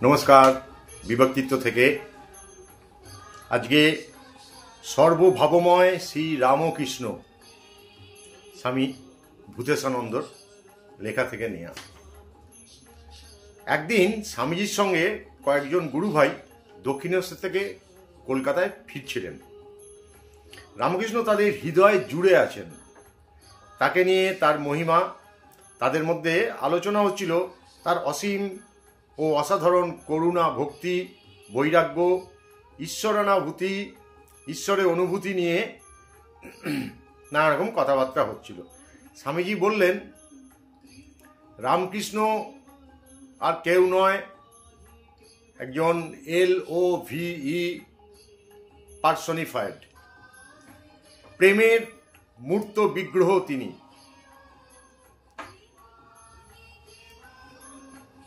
নমস্কার, বিভক্তিত্ব থেকে আজকে সর্বভাবময় শ্রী রামকৃষ্ণ স্বামী ভূতেশানন্দর লেখা থেকে নেওয়া। একদিন স্বামীজির সঙ্গে কয়েকজন গুরু ভাই দক্ষিণেশ্বর থেকে কলকাতায় ফিরছিলেন। রামকৃষ্ণ তাদের হৃদয় জুড়ে আছেন, তাকে নিয়ে, তার মহিমা। তাদের মধ্যে আলোচনা হচ্ছিল তার অসীম ও অসাধারণ করুণা, ভক্তি, বৈরাগ্য, ঈশ্বরানুভূতি, ঈশ্বরের অনুভূতি নিয়ে নানা রকম কথাবার্তা হচ্ছিল। স্বামীজি বললেন, রামকৃষ্ণ আর কেউ নয়, একজন LOVE পার্সনিফাইড, প্রেমের মূর্ত বিগ্রহ তিনি,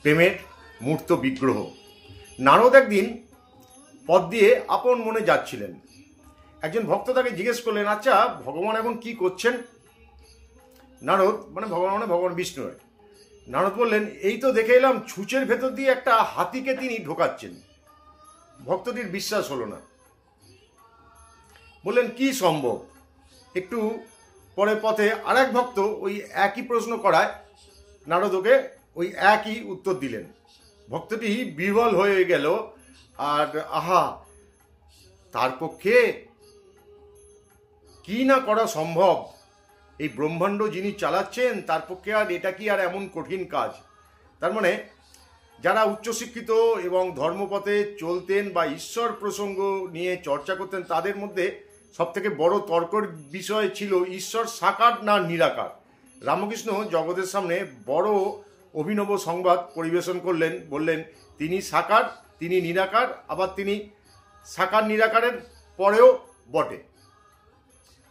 প্রেমের মূর্ত বিগ্রহ। নারদ একদিন পথ দিয়ে আপন মনে যাচ্ছিলেন। একজন ভক্ত তাকে জিজ্ঞেস করলেন, আচ্ছা ভগবান এখন কি করছেন? নারদ ভগবান বিষ্ণু। নারদ বললেন, এই তো দেখে এলাম ছুঁচের ভেতর দিয়ে একটা হাতিকে তিনি ঢোকাচ্ছেন। ভক্তটির বিশ্বাস হলো না, বললেন কি সম্ভব? একটু পরে পথে আরেক ভক্ত ওই একই প্রশ্ন করায় নারদকে ওই একই উত্তর দিলেন। ভক্তটি বিহ্বল হয়ে গেল। আর আহা, তার পক্ষে কি না করা সম্ভব? এই ব্রহ্মাণ্ড যিনি চালাচ্ছেন তার পক্ষে আর এটা কি আর এমন কঠিন কাজ? তার মানে যারা উচ্চশিক্ষিত এবং ধর্মপথে চলতেন বা ঈশ্বর প্রসঙ্গ নিয়ে চর্চা করতেন, তাদের মধ্যে সবথেকে বড় তর্কের বিষয় ছিল ঈশ্বর সাকার না নিরাকার। রামকৃষ্ণ জগতের সামনে বড় অভিনব সংবাদ পরিবেশন করলেন, বললেন তিনি সাকার, তিনি নিরাকার, আবার তিনি সাকার নিরাকারের পরেও বটে।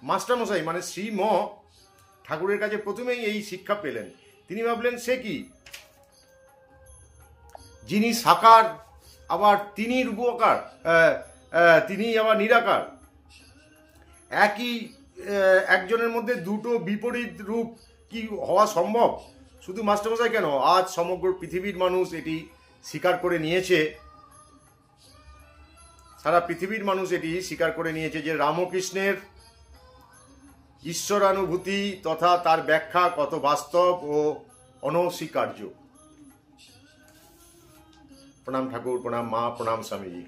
মাস্টারমশাই মানে শ্রীম ঠাকুরের কাছে প্রথমেই এই শিক্ষা পেলেন। তিনি ভাবলেন, সে কি, যিনি সাকার আবার তিনি রূপকার, তিনি আবার নিরাকার, একই একজনের মধ্যে দুটো বিপরীত রূপ কি হওয়া সম্ভব? শুধু মাস্টারমশাই কেন, আজ সমগ্র পৃথিবীর মানুষ এটি স্বীকার করে নিয়েছে। সারা পৃথিবীর মানুষ এটি স্বীকার করে নিয়েছে যে রামকৃষ্ণের ঈশ্বরানুভূতি তথা তার ব্যাখ্যা কত বাস্তব ও অনস্বীকার্য। প্রণাম ঠাকুর, প্রণাম মা, প্রণাম স্বামীজি।